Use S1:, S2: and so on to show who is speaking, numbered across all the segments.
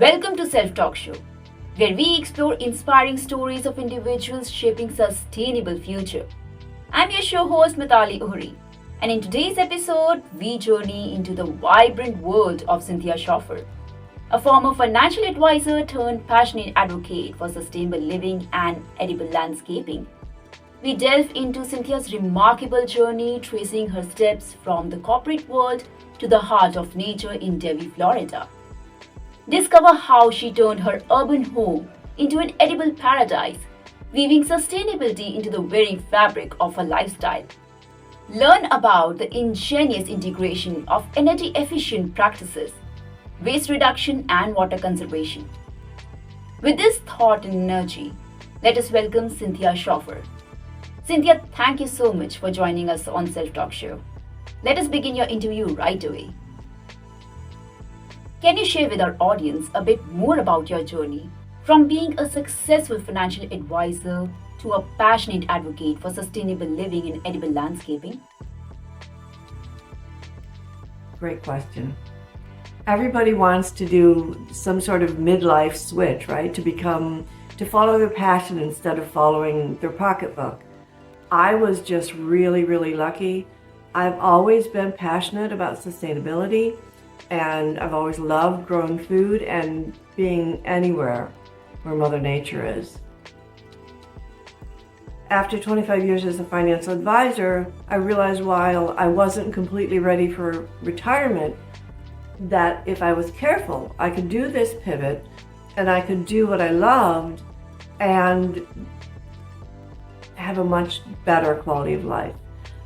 S1: Welcome to Self Talk Show, where we explore inspiring stories of individuals shaping sustainable future. I'm your show host Mitali Uhri, and in today's episode, we journey into the vibrant world of Cynthia Schaefer, a former financial advisor turned passionate advocate for sustainable living and edible landscaping. We delve into Cynthia's remarkable journey, tracing her steps from the corporate world to the heart of nature in Devi, Florida. Discover how she turned her urban home into an edible paradise, weaving sustainability into the very fabric of her lifestyle. Learn about the ingenious integration of energy efficient practices, waste reduction, and water conservation. With this thought and energy, let us welcome Cynthia Schaefer. Cynthia, thank you so much for joining us on Self Talk Show. Let us begin your interview right away. Can you share with our audience a bit more about your journey from being a successful financial advisor to a passionate advocate for sustainable living and edible landscaping?
S2: Great question. Everybody wants to do some sort of midlife switch, right? To follow their passion instead of following their pocketbook. I was just really, really lucky. I've always been passionate about sustainability, and I've always loved growing food and being anywhere where Mother Nature is. After 25 years as a financial advisor, I realized while I wasn't completely ready for retirement, that if I was careful, I could do this pivot and I could do what I loved and have a much better quality of life.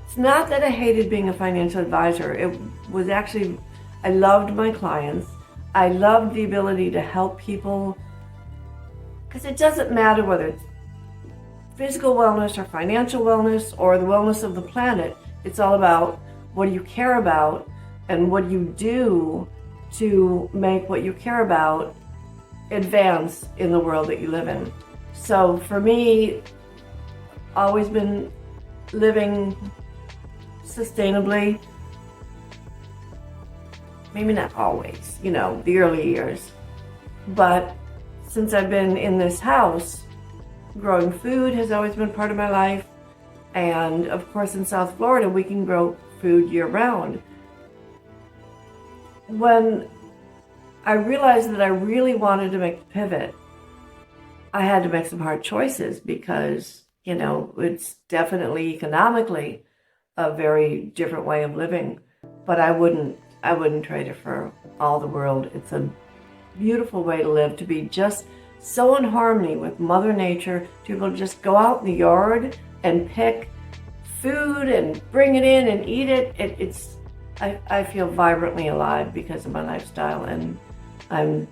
S2: It's not that I hated being a financial advisor. It was actually, I loved my clients. I loved the ability to help people, because it doesn't matter whether it's physical wellness or financial wellness or the wellness of the planet. It's all about what do you care about and what do you do to make what you care about advance in the world that you live in. So for me, always been living sustainably. Maybe not always, the early years. But since I've been in this house, growing food has always been part of my life. And of course, in South Florida, we can grow food year round. When I realized that I really wanted to make the pivot, I had to make some hard choices because, it's definitely economically a very different way of living. But I wouldn't trade it for all the world. It's a beautiful way to live, to be just so in harmony with Mother Nature, to be able to just go out in the yard and pick food and bring it in and eat it. I feel vibrantly alive because of my lifestyle, and I'm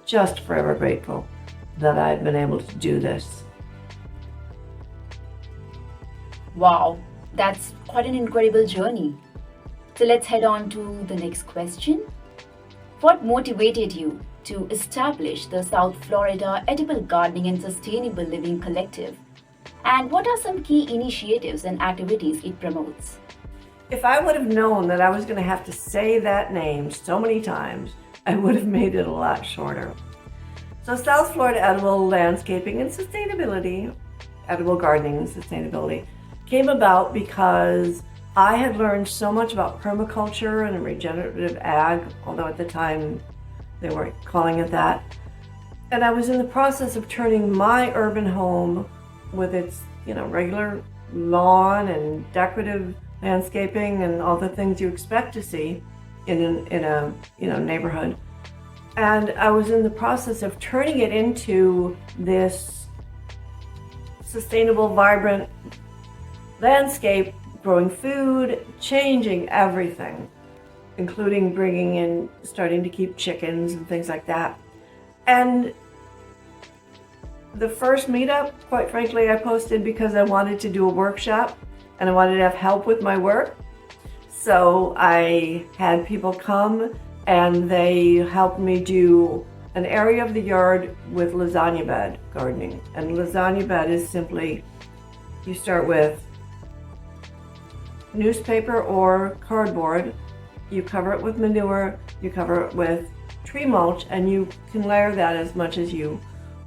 S2: just forever grateful that I've been able to do this.
S1: Wow, that's quite an incredible journey. So let's head on to the next question. What motivated you to establish the South Florida Edible Gardening and Sustainable Living Collective? And what are some key initiatives and activities it promotes?
S2: If I would have known that I was going to have to say that name so many times, I would have made it a lot shorter. So South Florida Edible Landscaping and Sustainability, Edible Gardening and Sustainability, came about because I had learned so much about permaculture and regenerative ag, although at the time they weren't calling it that. And I was in the process of turning my urban home with its, regular lawn and decorative landscaping and all the things you expect to see in a neighborhood. And I was in the process of turning it into this sustainable, vibrant landscape, growing food, changing everything, including starting to keep chickens and things like that. And the first meetup, quite frankly, I posted because I wanted to do a workshop and I wanted to have help with my work. So I had people come and they helped me do an area of the yard with lasagna bed gardening. And lasagna bed is simply, you start with newspaper or cardboard, you cover it with manure, you cover it with tree mulch, and you can layer that as much as you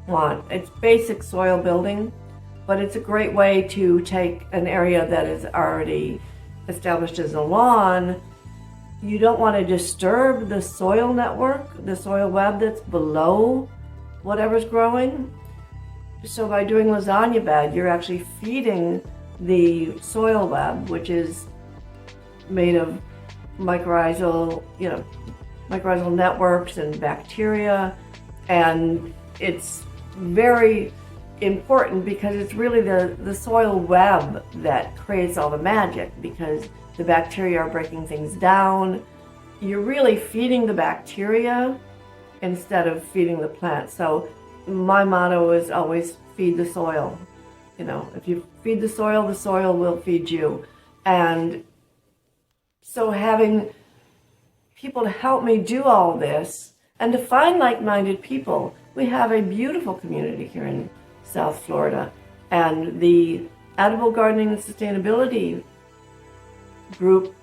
S2: want. It's basic soil building, but it's a great way to take an area that is already established as a lawn. You don't want to disturb the soil network, the soil web that's below whatever's growing. So by doing lasagna bed, you're actually feeding the soil web, which is made of mycorrhizal networks and bacteria, and it's very important because it's really the soil web that creates all the magic, because the bacteria are breaking things down. You're really feeding the bacteria instead of feeding the plant. So my motto is always feed the soil. If you feed the soil will feed you. And so having people to help me do all this and to find like-minded people. We have a beautiful community here in South Florida, and the Edible Gardening and Sustainability group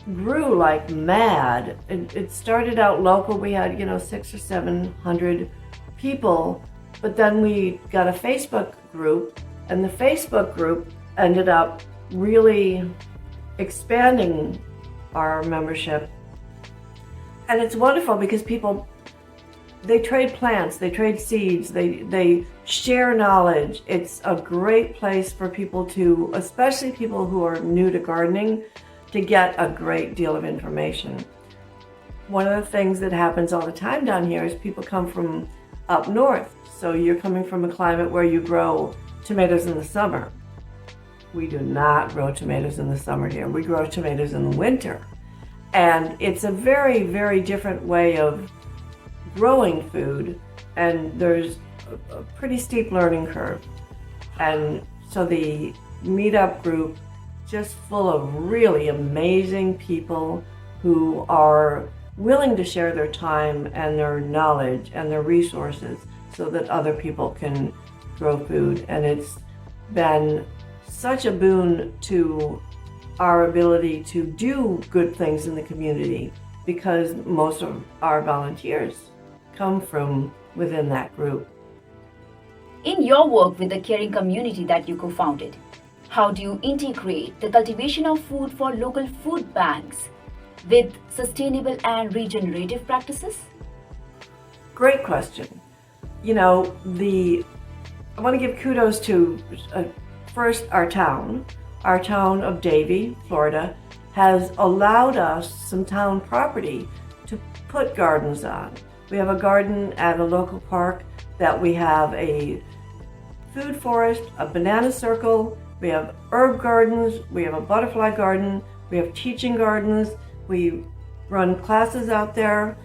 S2: grew like mad. It started out local. We had 600 or 700 people, but then we got a Facebook group, and the Facebook group ended up really expanding our membership. And it's wonderful because people, they trade plants, they trade seeds, they share knowledge. It's a great place for people to, especially people who are new to gardening, to get a great deal of information. One of the things that happens all the time down here is people come from up north. So you're coming from a climate where you grow tomatoes in the summer. We do not grow tomatoes in the summer here. We grow tomatoes in the winter. And it's a very, very different way of growing food, and there's a pretty steep learning curve. And so the meetup group, just full of really amazing people who are willing to share their time and their knowledge and their resources so that other people can grow food. And it's been such a boon to our ability to do good things in the community, because most of our volunteers come from within that group.
S1: In your work with the caring community that you co-founded, how do you integrate the cultivation of food for local food banks with sustainable and regenerative practices?
S2: Great question. I want to give kudos to first our town. Our town of Davie, Florida, has allowed us some town property to put gardens on. We have a garden at a local park that we have a food forest, a banana circle, we have herb gardens, we have a butterfly garden, we have teaching gardens, we run classes out there,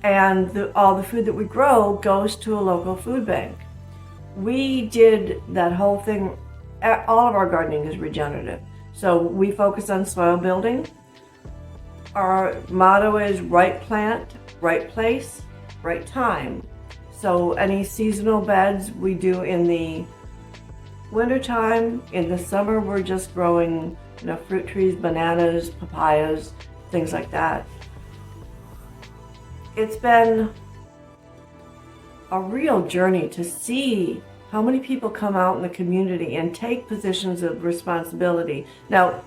S2: and all the food that we grow goes to a local food bank. We did that whole thing. All of our gardening is regenerative. So we focus on soil building. Our motto is right plant, right place, right time. So any seasonal beds we do in the wintertime. In the summer, we're just growing fruit trees, bananas, papayas, things like that. It's been a real journey to see how many people come out in the community and take positions of responsibility. Now,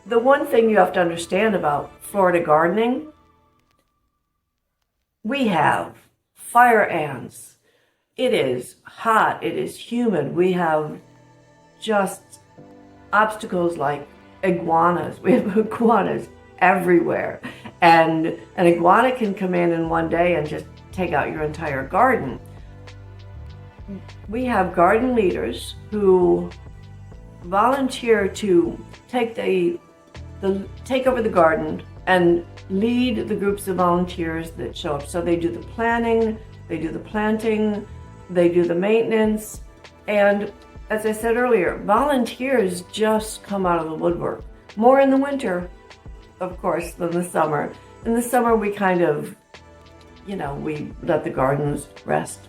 S2: the one thing you have to understand about Florida gardening, we have fire ants. It is hot, it is humid. We have just obstacles like iguanas. We have iguanas everywhere. And an iguana can come in one day and just take out your entire garden. We have garden leaders who volunteer to take over the garden and lead the groups of volunteers that show up. So they do the planning, they do the planting, they do the maintenance, and as I said earlier, volunteers just come out of the woodwork. More in the winter, of course, than the summer. In the summer, we kind of, we let the gardens rest.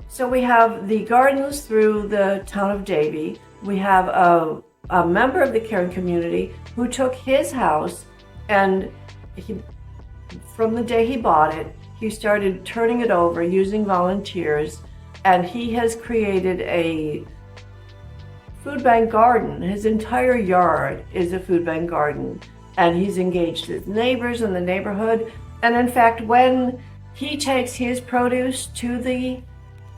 S2: So we have the gardens through the town of Davie. We have a member of the caring community who took his house and he from the day he bought it, he started turning it over using volunteers, and he has created a food bank garden. His entire yard is a food bank garden, and he's engaged his neighbors in the neighborhood. And in fact, when he takes his produce to the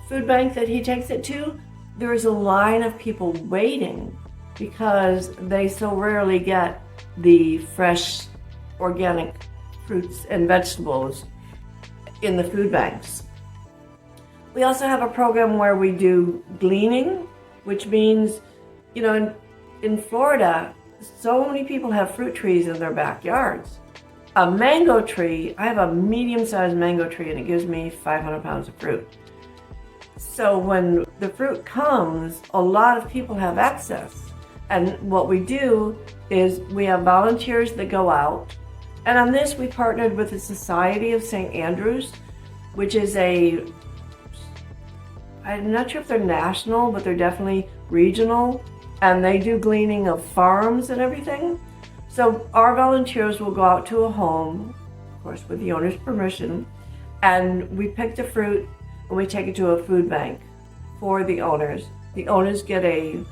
S2: food bank that he takes it to, there is a line of people waiting because they so rarely get the fresh organic fruits and vegetables in the food banks. We also have a program where we do gleaning, which means, in Florida, so many people have fruit trees in their backyards. A mango tree, I have a medium-sized mango tree and it gives me 500 pounds of fruit. So when the fruit comes, a lot of people have excess. And what we do is we have volunteers that go out. And on this, we partnered with the Society of St. Andrews, which is I'm not sure if they're national, but they're definitely regional. And they do gleaning of farms and everything. So our volunteers will go out to a home, of course with the owner's permission, and we pick the fruit and we take it to a food bank for the owners. The owners get a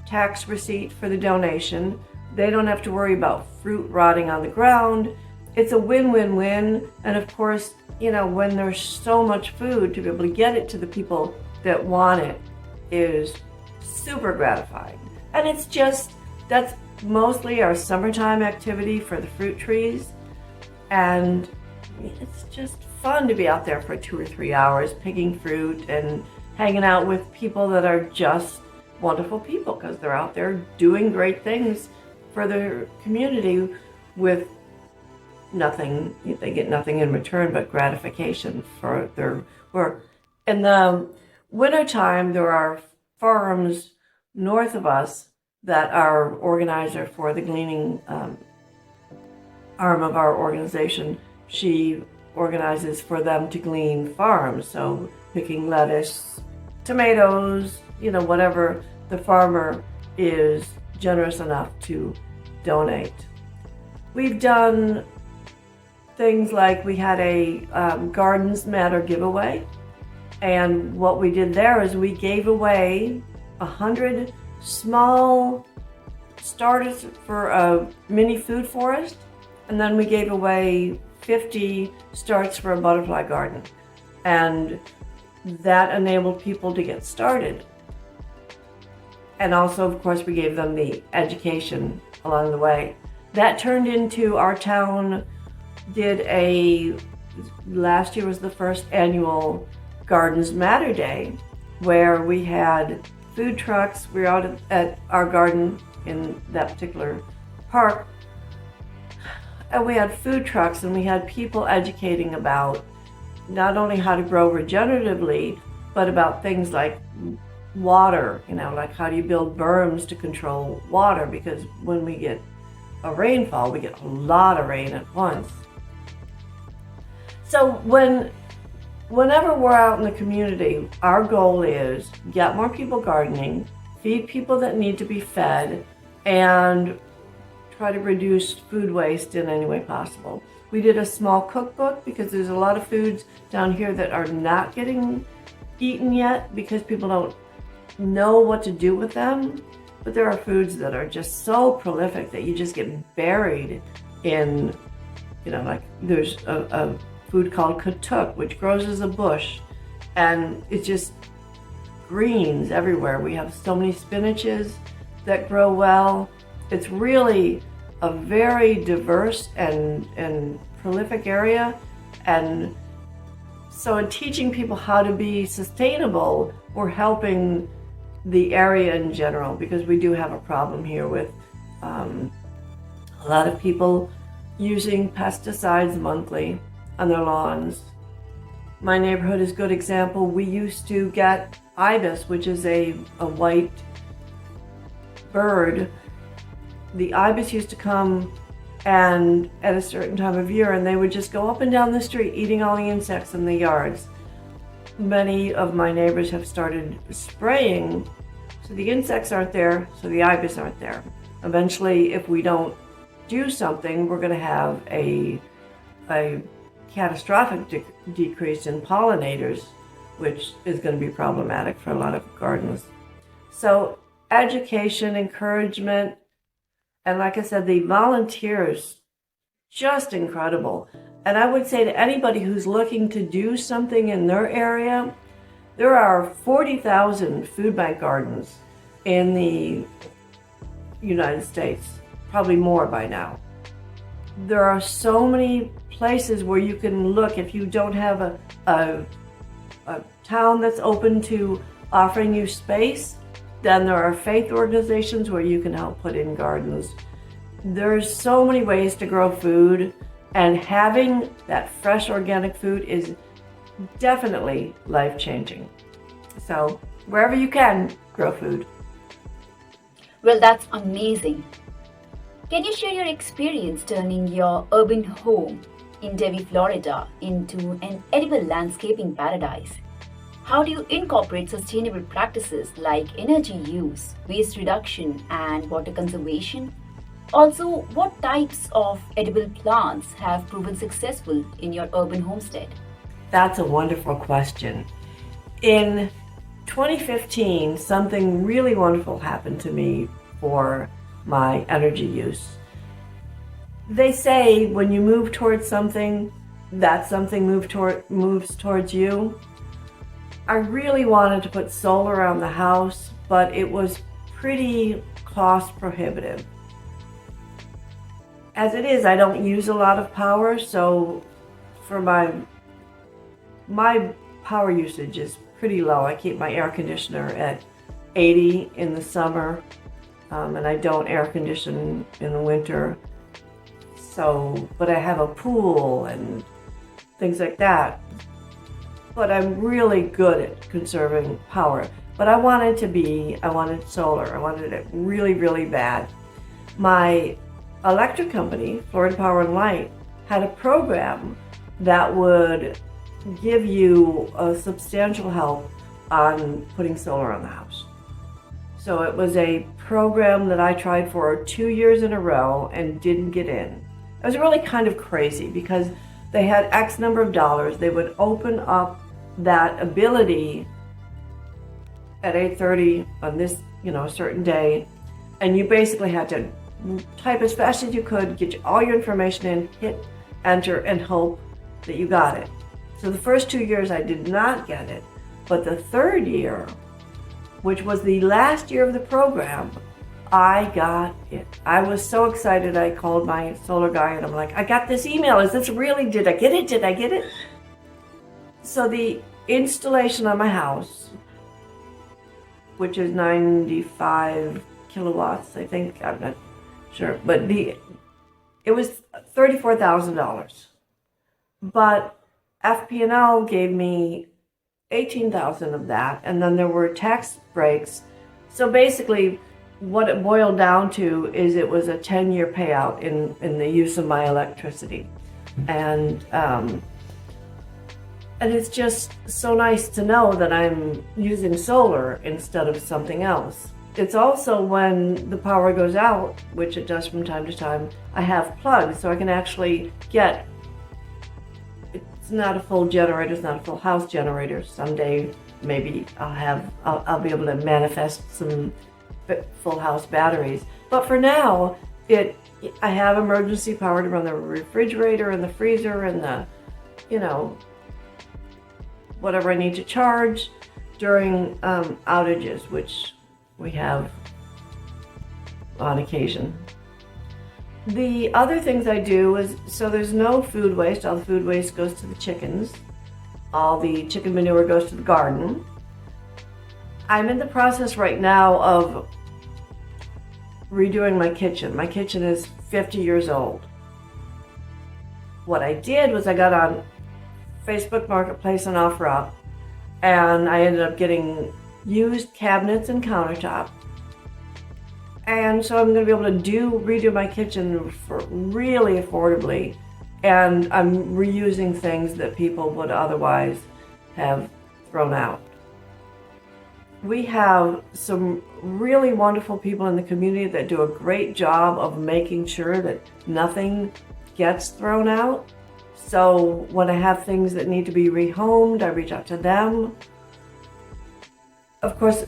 S2: tax receipt for the donation. They don't have to worry about fruit rotting on the ground. It's a win-win-win. And of course, when there's so much food, to be able to get it to the people that want it is super gratifying. And that's mostly our summertime activity for the fruit trees. And it's just fun to be out there for 2 or 3 hours picking fruit and hanging out with people that are just wonderful people because they're out there doing great things for their community with nothing. They get nothing in return but gratification for their work. In the wintertime, there are farms north of us that our organizer for the gleaning arm of our organization, she organizes for them to glean farms. So picking lettuce, tomatoes, whatever the farmer is generous enough to donate. We've done things like we had a Gardens Matter giveaway. And what we did there is we gave away 100 small starters for a mini food forest, and then we gave away 50 starts for a butterfly garden, and that enabled people to get started. And also, of course, we gave them the education along the way. That turned into our town last year was the first annual Gardens Matter Day, where we had food trucks. We were out at our garden in that particular park, and we had food trucks and we had people educating about not only how to grow regeneratively, but about things like water, like how do you build berms to control water, because when we get a rainfall, we get a lot of rain at once. So whenever we're out in the community, our goal is get more people gardening, feed people that need to be fed, and try to reduce food waste in any way possible. We did a small cookbook because there's a lot of foods down here that are not getting eaten yet because people don't know what to do with them. But there are foods that are just so prolific that you just get buried in, like there's a food called katuk, which grows as a bush, and it's just greens everywhere. We have so many spinaches that grow well. It's really a very diverse and prolific area. And so in teaching people how to be sustainable, we're helping the area in general, because we do have a problem here with a lot of people using pesticides monthly on their lawns. My neighborhood is a good example. We used to get ibis, which is a white bird. The ibis used to come and at a certain time of year, and they would just go up and down the street eating all the insects in the yards. Many of my neighbors have started spraying, so the insects aren't there, so the ibis aren't there. Eventually, if we don't do something, we're going to have a a catastrophic decrease in pollinators, which is going to be problematic for a lot of gardens. So education, encouragement, and like I said, the volunteers, just incredible. And I would say to anybody who's looking to do something in their area, there are 40,000 food bank gardens in the United States, probably more by now. There are so many places where you can look. If you don't have a town that's open to offering you space, then there are faith organizations where you can help put in gardens. There's so many ways to grow food, and having that fresh organic food is definitely life-changing. So wherever you can, grow food.
S1: Well, that's amazing. Can you share your experience turning your urban home in Devi, Florida into an edible landscaping paradise? How do you incorporate sustainable practices like energy use, waste reduction, and water conservation? Also, what types of edible plants have proven successful in your urban homestead?
S2: That's a wonderful question. In 2015, something really wonderful happened to me for my energy use. They say when you move towards something, that something moves towards you. I really wanted to put solar around the house, but it was pretty cost prohibitive. As it is, I don't use a lot of power, so for my power usage is pretty low. I keep my air conditioner at 80 in the summer, and I don't air condition in the winter. So, but I have a pool and things like that. But I'm really good at conserving power. But I wanted solar. I wanted it really, really bad. My electric company, Florida Power and Light, had a program that would give you a substantial help on putting solar on the house. So it was a program that I tried for 2 years in a row and didn't get in. It was really kind of crazy because they had X number of dollars. They would open up that ability at 8:30 on this, a certain day, and you basically had to type as fast as you could, get all your information in, hit enter, and hope that you got it. So the first 2 years I did not get it, but the third year, which was the last year of the program, I got it. I was so excited. I called my solar guy and I'm like, I got this email. Is this really, did I get it? Did I get it? So the installation on my house, which is 95 kilowatts, I think, I'm not sure, but it was $34,000. But FP&L gave me $18,000 of that, and then there were tax breaks. So basically, what it boiled down to is it was a 10-year payout in the use of my electricity. And it's just so nice to know that I'm using solar instead of something else. It's also when the power goes out, which it does from time to time, I have plugs so I can actually get, it's not a full generator, it's not a full house generator. Someday maybe I'll be able to manifest some full house batteries. But for now, I have emergency power to run the refrigerator and the freezer and the, whatever I need to charge during outages, which we have on occasion. The other things I do is, so there's no food waste. All the food waste goes to the chickens. All the chicken manure goes to the garden. I'm in the process right now of redoing my kitchen. My kitchen is 50 years old. What I did was I got on Facebook Marketplace and OfferUp, and I ended up getting used cabinets and countertop. And so I'm going to be able to redo my kitchen for really affordably, and I'm reusing things that people would otherwise have thrown out. We have some really wonderful people in the community that do a great job of making sure that nothing gets thrown out. So when I have things that need to be rehomed, I reach out to them. Of course,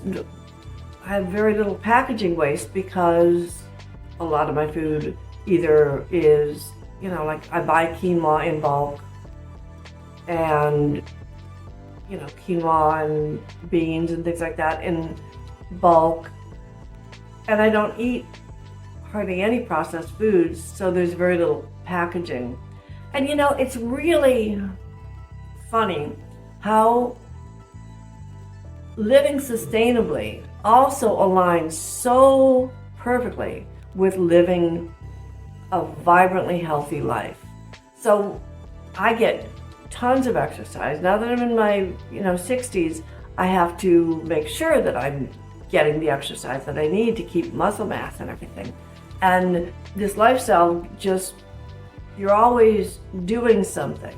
S2: I have very little packaging waste because a lot of my food either is, like I buy quinoa in bulk and, quinoa and beans and things like that in bulk. And I don't eat hardly any processed foods, so there's very little packaging. And it's really funny how living sustainably also aligns so perfectly with living a vibrantly healthy life. So I get tons of exercise. Now that I'm in my 60s, I have to make sure that I'm getting the exercise that I need to keep muscle mass and everything. And this lifestyle, you're always doing something.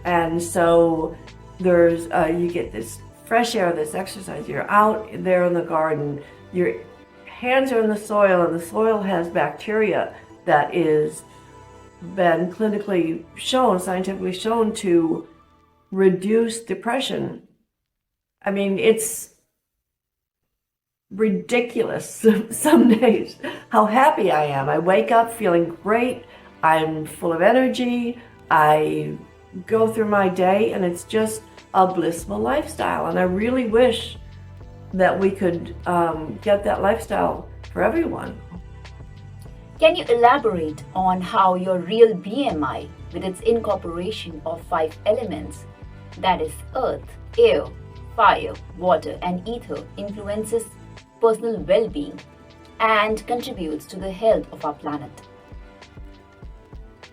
S2: And so there's you get this fresh air, this exercise. You're out there in the garden, your hands are in the soil, and the soil has bacteria that is been clinically shown, scientifically shown to reduce depression. I mean, it's ridiculous some days how happy I am. I wake up feeling great. I'm full of energy. I go through my day and it's just a blissful lifestyle. And I really wish that we could get that lifestyle for everyone.
S1: Can you elaborate on how your Real BMI, with its incorporation of 5 elements, that is earth, air, fire, water, and ether, influences personal well-being and contributes to the health of our planet?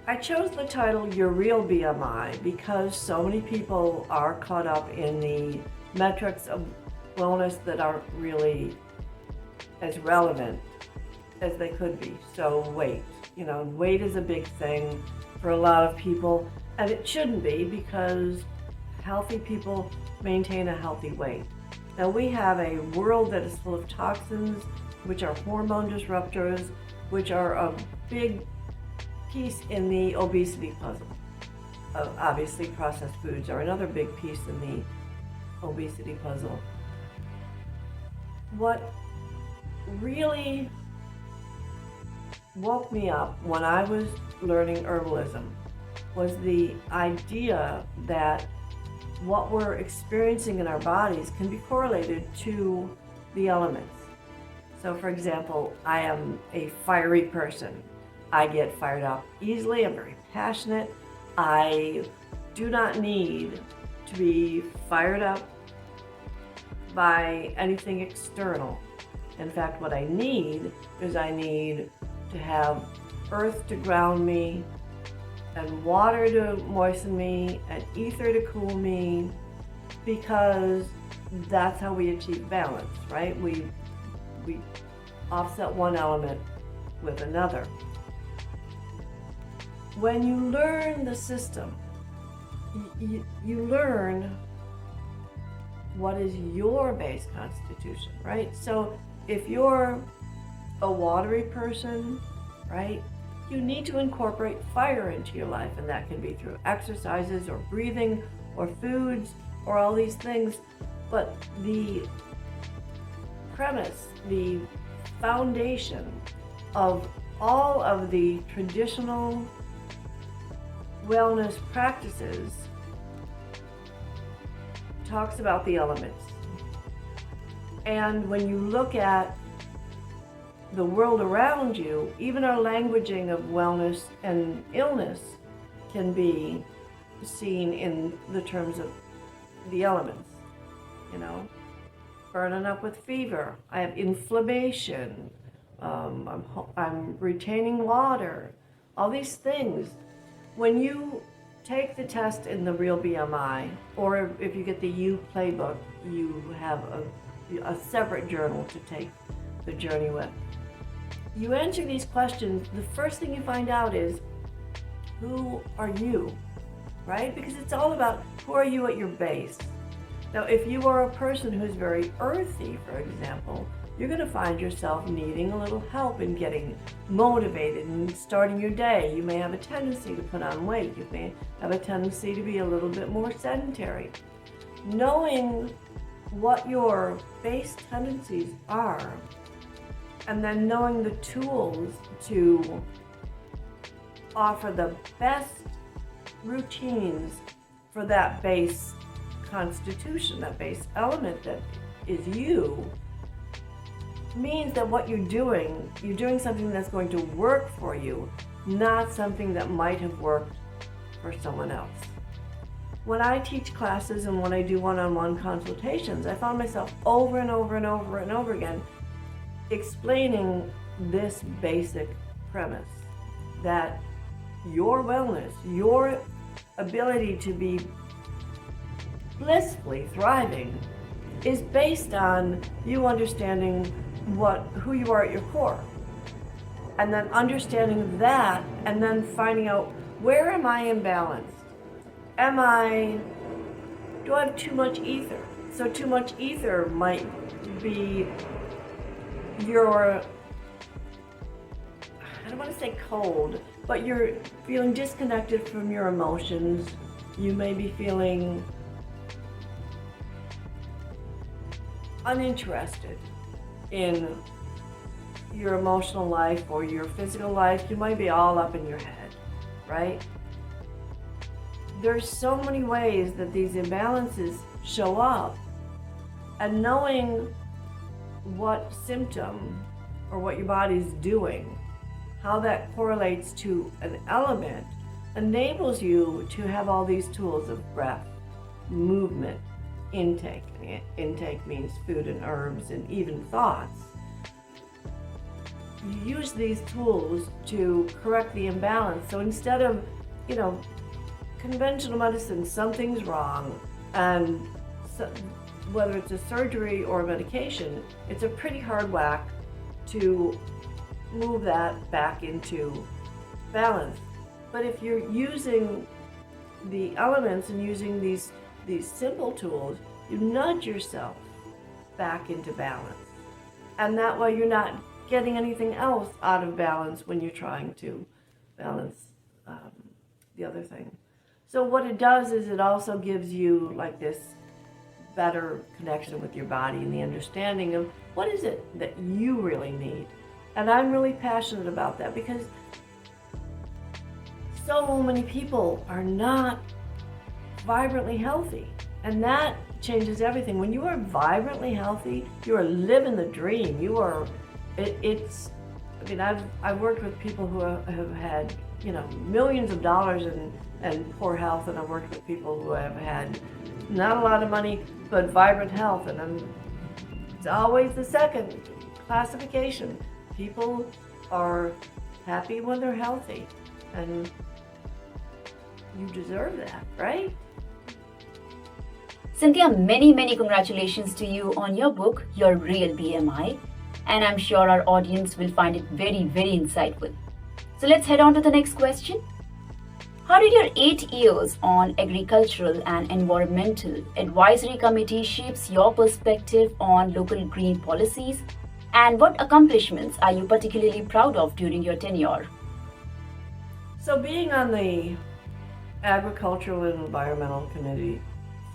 S2: I chose the title Your Real BMI because so many people are caught up in the metrics of wellness that aren't really as relevant as they could be. So weight, weight is a big thing for a lot of people, and it shouldn't be because healthy people maintain a healthy weight. Now we have a world that is full of toxins, which are hormone disruptors, which are a big piece in the obesity puzzle. Obviously processed foods are another big piece in the obesity puzzle. What really woke me up when I was learning herbalism was the idea that what we're experiencing in our bodies can be correlated to the elements. So for example, I am a fiery person. I get fired up easily. I'm very passionate. I do not need to be fired up by anything external. In fact, what I need is I need to have earth to ground me, and water to moisten me, and ether to cool me, because that's how we achieve balance, right? We offset one element with another. When you learn the system, you learn what is your base constitution, right? So if you're a watery person, right, you need to incorporate fire into your life, and that can be through exercises or breathing or foods or all these things. But the premise, the foundation of all of the traditional wellness practices talks about the elements. And when you look at the world around you, even our languaging of wellness and illness can be seen in the terms of the elements. Burning up with fever, I have inflammation, I'm retaining water, all these things. When you take the test in the Real BMI, or if you get the U playbook, you have a separate journal to take the journey with. You answer these questions, the first thing you find out is, who are you, right? Because it's all about who are you at your base. Now, if you are a person who's very earthy, for example, you're going to find yourself needing a little help in getting motivated and starting your day. You may have a tendency to put on weight. You may have a tendency to be a little bit more sedentary. Knowing what your base tendencies are, and then knowing the tools to offer the best routines for that base constitution, that base element that is you, means that what you're doing something that's going to work for you, not something that might have worked for someone else. When I teach classes and when I do one-on-one consultations, I found myself over and over and over and over again explaining this basic premise, that your wellness, your ability to be blissfully thriving is based on you understanding who you are at your core, and then understanding that, and then finding out, where am I imbalanced? Do I have too much ether? So too much ether might be I don't want to say cold, but you're feeling disconnected from your emotions. You may be feeling uninterested in your emotional life or your physical life. You might be all up in your head, right? There's so many ways that these imbalances show up, and knowing what symptom or what your body's doing, how that correlates to an element, enables you to have all these tools of breath, movement, intake. Intake means food and herbs and even thoughts. You use these tools to correct the imbalance. So instead of, conventional medicine, something's wrong, and so, whether it's a surgery or a medication, it's a pretty hard whack to move that back into balance. But if you're using the elements and using these simple tools, you nudge yourself back into balance. And that way you're not getting anything else out of balance when you're trying to balance the other thing. So what it does is it also gives you like this better connection with your body and the understanding of what is it that you really need. And I'm really passionate about that, because so many people are not vibrantly healthy, and that changes everything. When you are vibrantly healthy, you are living the dream. I've worked with people who have had millions of dollars and poor health, and I've worked with people who have had not a lot of money but vibrant health, and it's always the second classification. People are happy when they're healthy, and you deserve that, right?
S1: Cynthia, many congratulations to you on your book, Your Real BMI, and I'm sure our audience will find it very insightful. So let's head on to the next question. How did your 8 years on agricultural and environmental advisory committee shapes your perspective on local green policies, and what accomplishments are you particularly proud of during your tenure?
S2: So being on the agricultural and environmental committee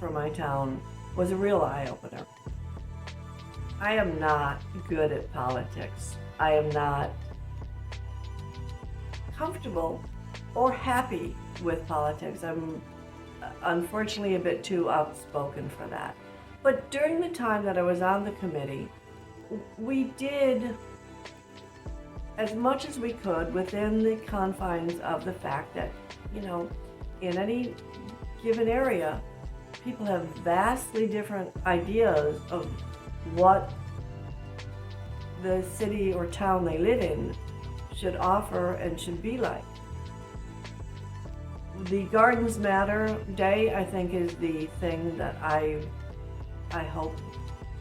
S2: for my town was a real eye-opener. I am not good at politics. I am not comfortable or happy with politics. I'm unfortunately a bit too outspoken for that. But during the time that I was on the committee, we did as much as we could within the confines of the fact that, in any given area, people have vastly different ideas of what the city or town they live in should offer and should be like. The Gardens Matter Day, I think, is the thing that I hope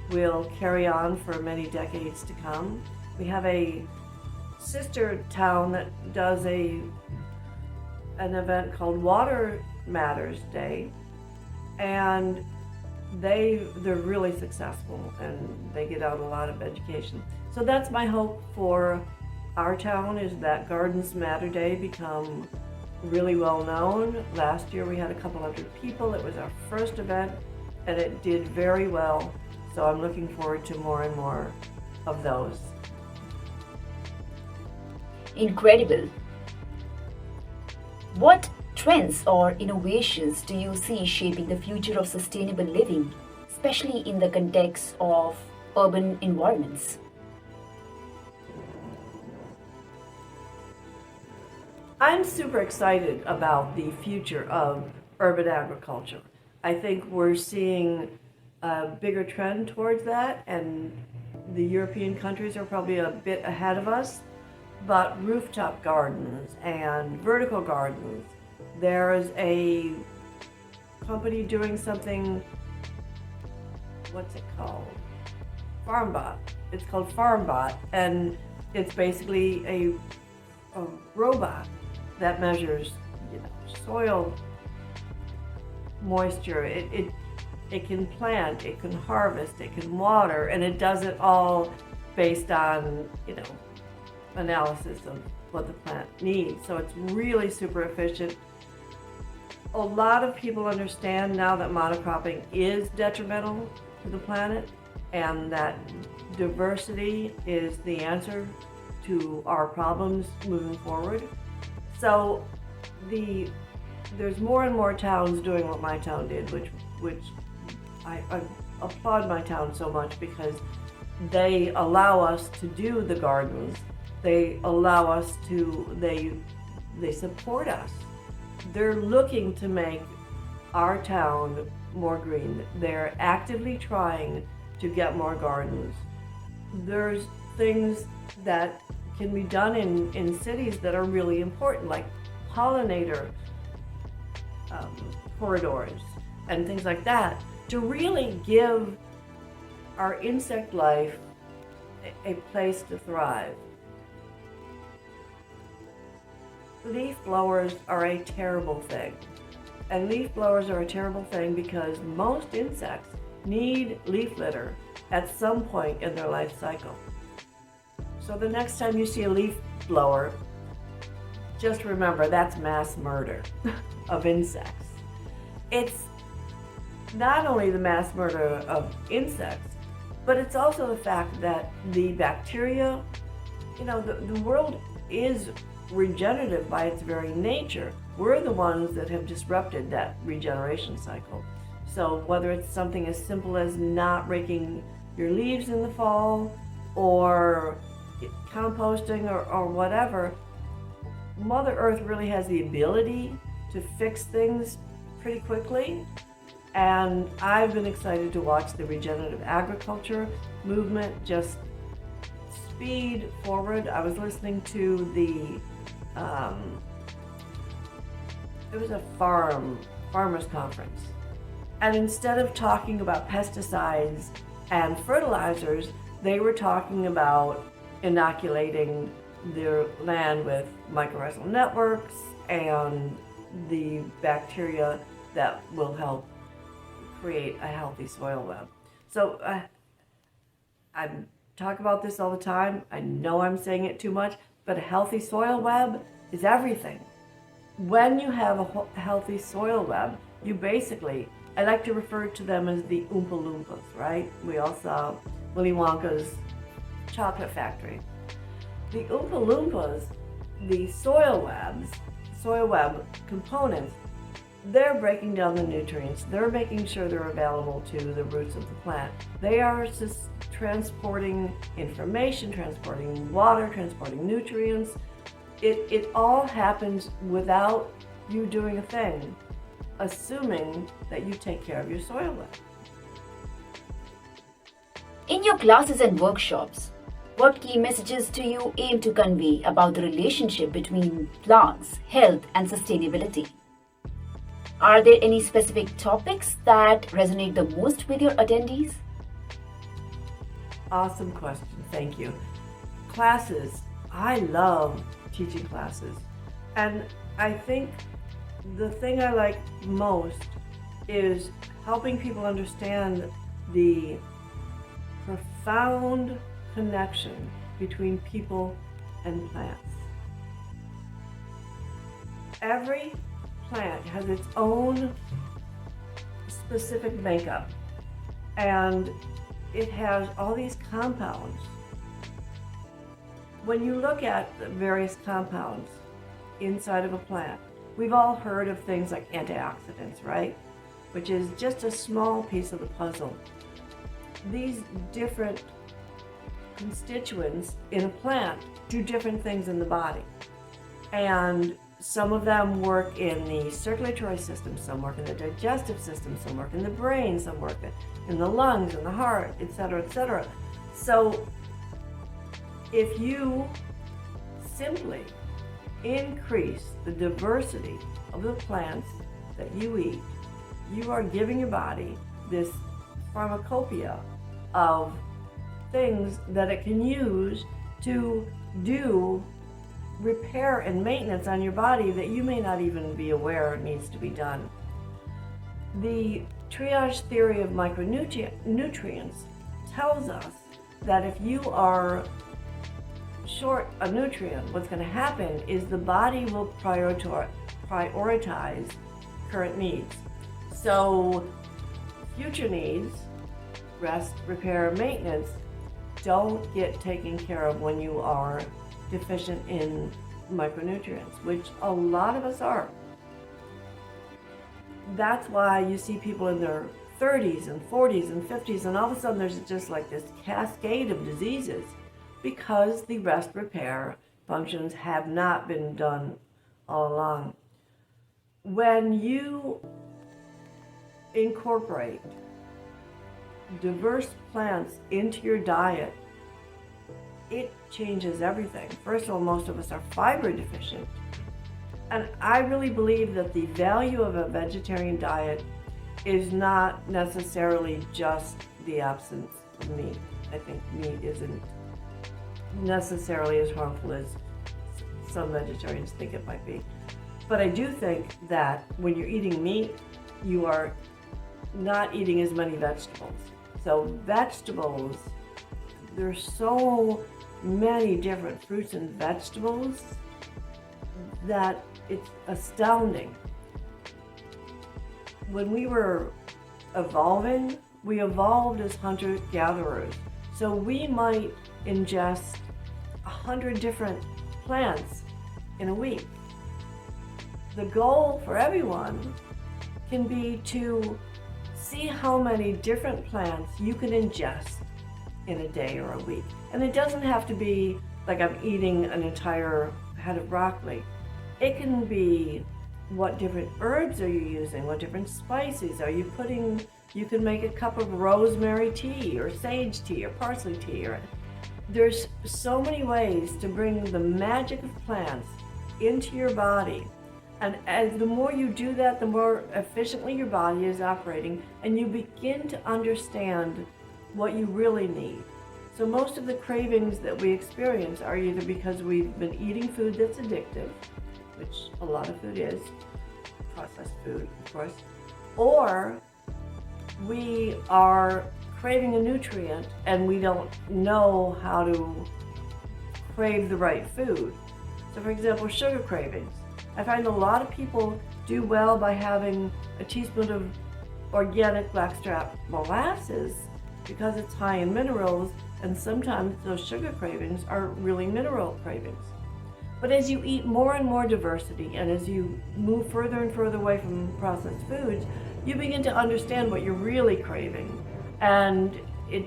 S2: will carry on for many decades to come. We have a sister town that does an event called Water Matters Day, and they're really successful and they get out a lot of education. So that's my hope for our town, is that Gardens Matter Day become really well known. Last year we had a couple hundred people. It was our first event and it did very well. So I'm looking forward to more and more of those.
S1: Incredible. What trends or innovations do you see shaping the future of sustainable living, especially in the context of urban environments?
S2: I'm super excited about the future of urban agriculture. I think we're seeing a bigger trend towards that, and the European countries are probably a bit ahead of us. But rooftop gardens and vertical gardens, there's a company doing something, what's it called? FarmBot. It's called FarmBot, and it's basically a robot that measures, soil moisture. It can plant, it can harvest, it can water, and it does it all based on, analysis of what the plant needs. So it's really super efficient. A lot of people understand now that monocropping is detrimental to the planet and that diversity is the answer to our problems moving forward. So there's more and more towns doing what my town did, which I applaud my town so much, because they allow us to do the gardens. They allow us to, they support us. They're looking to make our town more green. They're actively trying to get more gardens. There's things that can be done in cities that are really important, like pollinator corridors and things like that, to really give our insect life a place to thrive. Leaf blowers are a terrible thing. And leaf blowers are a terrible thing because most insects need leaf litter at some point in their life cycle. So the next time you see a leaf blower, just remember that's mass murder of insects. It's not only the mass murder of insects, but it's also the fact that the bacteria, the world is regenerative by its very nature. We're the ones that have disrupted that regeneration cycle. So whether it's something as simple as not raking your leaves in the fall, or composting, or whatever, Mother Earth really has the ability to fix things pretty quickly. And I've been excited to watch the regenerative agriculture movement just speed forward. I was listening to it was a farmers conference, and instead of talking about pesticides and fertilizers, they were talking about inoculating their land with mycorrhizal networks and the bacteria that will help create a healthy soil web. So I talk about this all the time. I know I'm saying it too much, but a healthy soil web is everything. When you have a healthy soil web, you basically, I like to refer to them as the Oompa Loompas, right? We all saw Willy Wonka's chocolate factory. The Oompa Loompas, the soil web components, they're breaking down the nutrients. They're making sure they're available to the roots of the plant. They are just transporting information, transporting water, transporting nutrients. It all happens without you doing a thing, assuming that you take care of your soil web.
S1: In your classes and workshops, what key messages do you aim to convey about the relationship between plants, health, and sustainability? Are there any specific topics that resonate the most with your attendees?
S2: Awesome question, thank you. Classes, I love teaching classes. And I think the thing I like most is helping people understand the profound connection between people and plants. Every plant has its own specific makeup, and it has all these compounds. When you look at the various compounds inside of a plant, we've all heard of things like antioxidants, right? Which is just a small piece of the puzzle. These different constituents in a plant do different things in the body. And some of them work in the circulatory system, some work in the digestive system, some work in the brain, some work in the lungs and the heart, etc., etc. So if you simply increase the diversity of the plants that you eat, you are giving your body this pharmacopoeia of things that it can use to do repair and maintenance on your body that you may not even be aware needs to be done. The triage theory of micronutrients tells us that if you are short a nutrient, what's going to happen is the body will prioritize current needs. So future needs, rest, repair, maintenance, don't get taken care of when you are deficient in micronutrients, which a lot of us are. That's why you see people in their 30s and 40s and 50s, and all of a sudden there's just like this cascade of diseases because the rest repair functions have not been done all along. When you incorporate diverse plants into your diet, it changes everything. First of all, most of us are fiber deficient. And I really believe that the value of a vegetarian diet is not necessarily just the absence of meat. I think meat isn't necessarily as harmful as some vegetarians think it might be. But I do think that when you're eating meat, you are not eating as many vegetables. So vegetables, there's so many different fruits and vegetables that it's astounding. When we were evolving, we evolved as hunter-gatherers. So we might ingest 100 different plants in a week. The goal for everyone can be to see how many different plants you can ingest in a day or a week. And it doesn't have to be like I'm eating an entire head of broccoli. It can be what different herbs are you using, what different spices are you putting. You can make a cup of rosemary tea or sage tea or parsley tea. There's so many ways to bring the magic of plants into your body. And as the more you do that, the more efficiently your body is operating, and you begin to understand what you really need. So most of the cravings that we experience are either because we've been eating food that's addictive, which a lot of food is, processed food, of course, or we are craving a nutrient and we don't know how to crave the right food. So for example, sugar cravings. I find a lot of people do well by having a teaspoon of organic blackstrap molasses because it's high in minerals, and sometimes those sugar cravings are really mineral cravings. But as you eat more and more diversity, and as you move further and further away from processed foods, you begin to understand what you're really craving. And it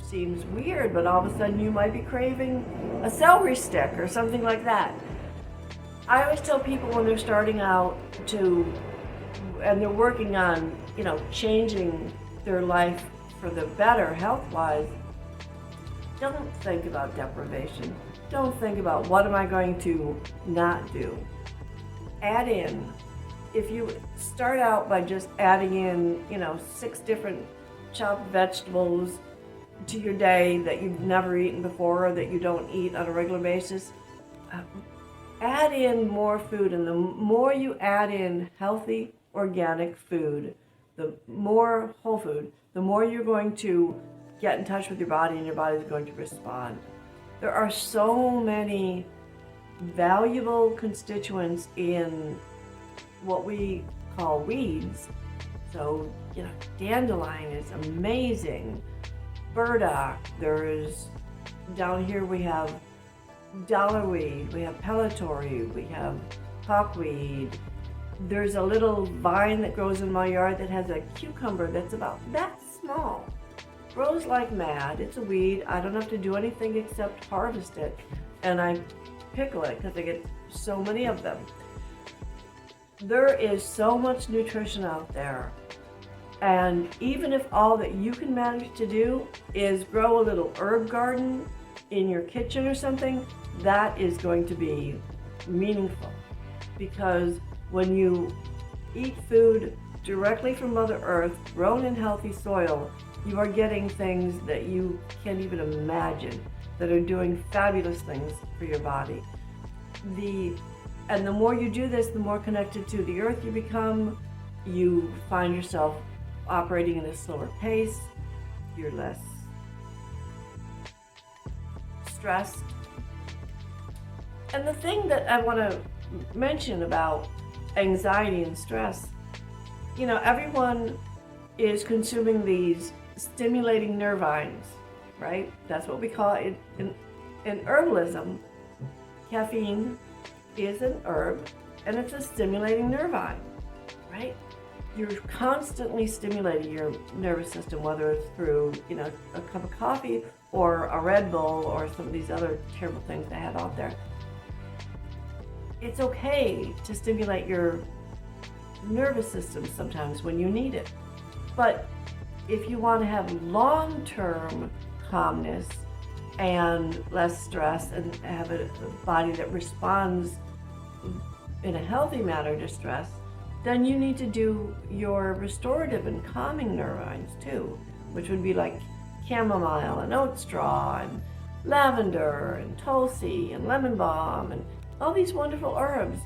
S2: seems weird, but all of a sudden you might be craving a celery stick or something like that. I always tell people when they're starting out and they're working on, changing their life for the better health-wise, don't think about deprivation. Don't think about what am I going to not do. Add in. If you start out by just adding in, 6 different chopped vegetables to your day that you've never eaten before or that you don't eat on a regular basis, add in more food, and the more you add in healthy, organic food, the more whole food, the more you're going to get in touch with your body and your body is going to respond. There are so many valuable constituents in what we call weeds. So, dandelion is amazing. Burdock, there's, down here we have dollarweed, we have pellitory, we have hawkweed. There's a little vine that grows in my yard that has a cucumber that's about that small. Grows like mad. It's a weed. I don't have to do anything except harvest it. And I pickle it because I get so many of them. There is so much nutrition out there. And even if all that you can manage to do is grow a little herb garden in your kitchen or something, that is going to be meaningful. Because when you eat food directly from Mother Earth, grown in healthy soil, you are getting things that you can't even imagine that are doing fabulous things for your body. And the more you do this, the more connected to the earth you become. You find yourself operating in a slower pace. You're less stressed. And the thing that I want to mention about anxiety and stress, everyone is consuming these stimulating nervines, right? That's what we call it. In herbalism, caffeine is an herb and it's a stimulating nervine, right? You're constantly stimulating your nervous system, whether it's through, a cup of coffee or a Red Bull or some of these other terrible things they have out there. It's okay to stimulate your nervous system sometimes when you need it. But if you want to have long-term calmness and less stress and have a body that responds in a healthy manner to stress, then you need to do your restorative and calming nervines too, which would be like chamomile and oat straw and lavender and tulsi and lemon balm and all these wonderful herbs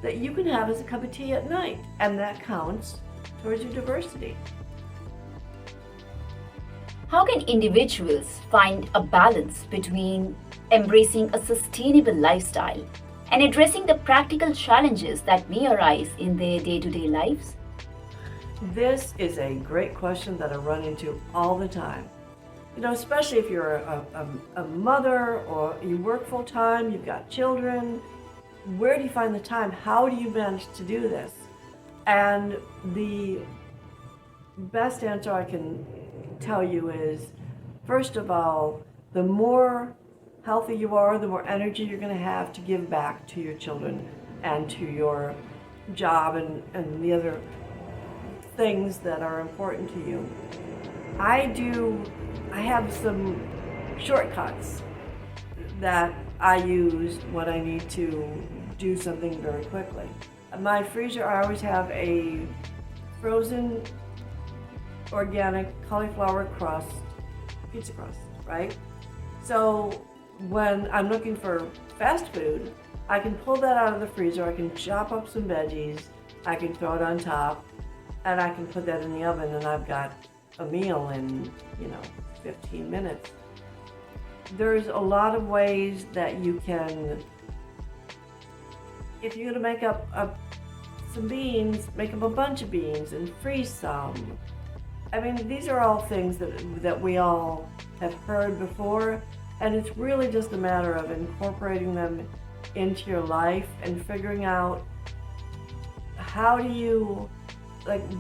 S2: that you can have as a cup of tea at night, and that counts towards your diversity.
S1: How can individuals find a balance between embracing a sustainable lifestyle and addressing the practical challenges that may arise in their day-to-day lives?
S2: This is a great question that I run into all the time. Especially if you're a mother or you work full-time, you've got children. Where do you find the time? How do you manage to do this? And the best answer I can tell you is, first of all, the more healthy you are, the more energy you're going to have to give back to your children and to your job and the other things that are important to you. I have some shortcuts that I use when I need to do something very quickly. In my freezer, I always have a frozen organic cauliflower crust, pizza crust, right? So when I'm looking for fast food, I can pull that out of the freezer, I can chop up some veggies, I can throw it on top, and I can put that in the oven, and I've got a meal in, 15 minutes. There's a lot of ways that you can, if you're going to make up some beans, make up a bunch of beans and freeze some. I mean, these are all things that we all have heard before, and it's really just a matter of incorporating them into your life and figuring out how do you,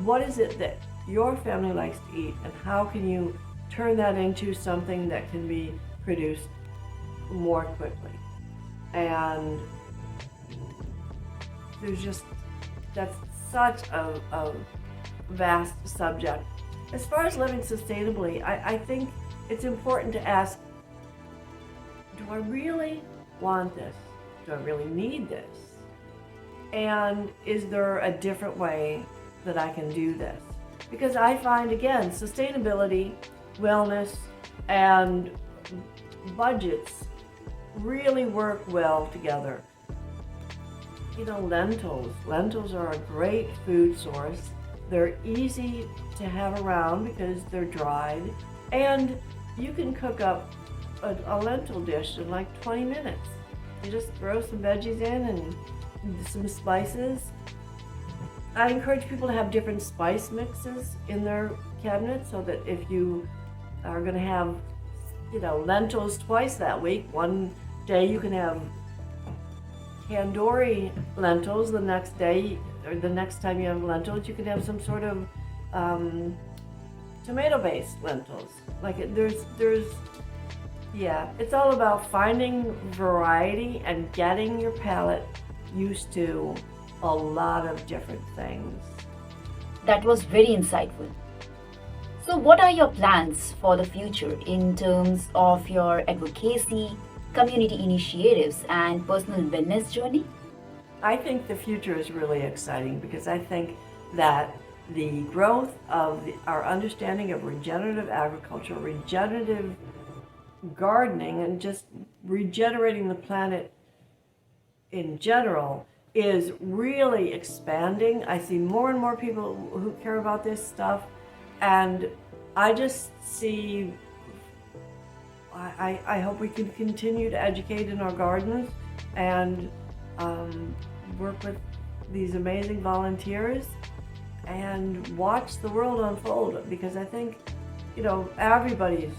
S2: what is it that your family likes to eat, and how can you turn that into something that can be produced more quickly. And that's such a vast subject. As far as living sustainably, I think it's important to ask, do I really want this? Do I really need this? And is there a different way that I can do this? Because I find, again, sustainability, wellness, and budgets really work well together. Lentils are a great food source. They're easy to have around because they're dried, and you can cook up a lentil dish in like 20 minutes. You just throw some veggies in and some spices. I encourage people to have different spice mixes in their cabinet so that if you are going to have, lentils twice that week, one day you can have tandoori lentils, the next day, or the next time you have lentils, you can have some sort of tomato-based lentils. It's all about finding variety and getting your palate used to a lot of different things.
S1: That was very insightful. So, what are your plans for the future in terms of your advocacy, community initiatives, and personal wellness journey?
S2: I think the future is really exciting because I think that the growth of our understanding of regenerative agriculture, regenerative gardening, and just regenerating the planet in general is really expanding. I see more and more people who care about this stuff, and I just see, I hope we can continue to educate in our gardens and work with these amazing volunteers and watch the world unfold, because I think, everybody's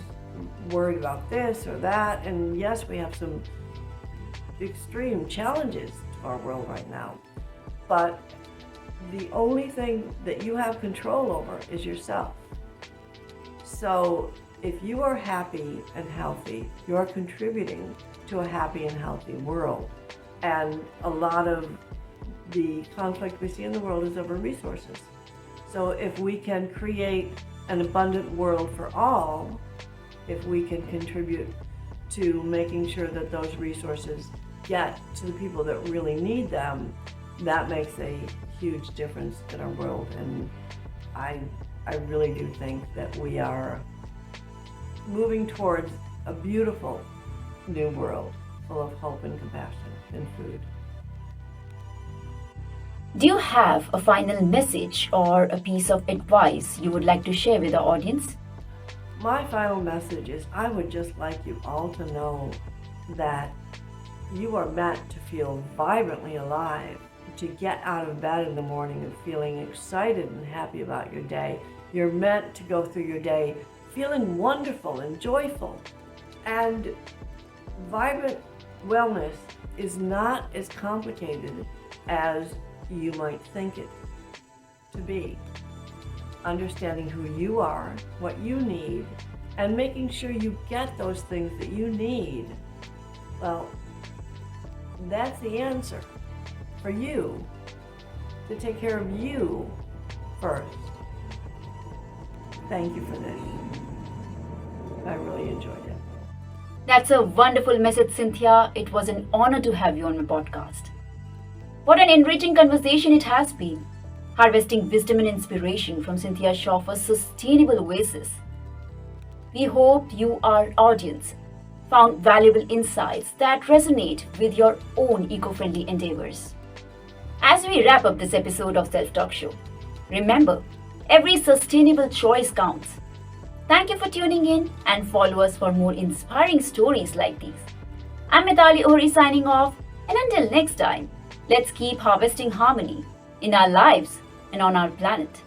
S2: worried about this or that, and yes, we have some extreme challenges to our world right now, but the only thing that you have control over is yourself. So if you are happy and healthy, you're contributing to a happy and healthy world. And a lot of the conflict we see in the world is over resources. So if we can create an abundant world for all, if we can contribute to making sure that those resources get to the people that really need them, that makes a huge difference in our world. And I really do think that we are moving towards a beautiful new world full of hope and compassion and food.
S1: Do you have a final message or a piece of advice you would like to share with the audience?
S2: My final message is I would just like you all to know that you are meant to feel vibrantly alive, to get out of bed in the morning and feeling excited and happy about your day. You're meant to go through your day feeling wonderful and joyful. And vibrant wellness is not as complicated as you might think it to be. Understanding who you are, what you need, and making sure you get those things that you need, well, that's the answer for you to take care of you first. Thank you for this. I really enjoyed it.
S1: That's a wonderful message, Cynthia. It was an honor to have you on my podcast. What an enriching conversation it has been, harvesting wisdom and inspiration from Cynthia Schaefer's sustainable oasis. We hope you, our audience, found valuable insights that resonate with your own eco-friendly endeavors. As we wrap up this episode of Self-Talk Show, remember, every sustainable choice counts. Thank you for tuning in and follow us for more inspiring stories like these. I'm Mithali Ohri signing off, and until next time, let's keep harvesting harmony in our lives and on our planet.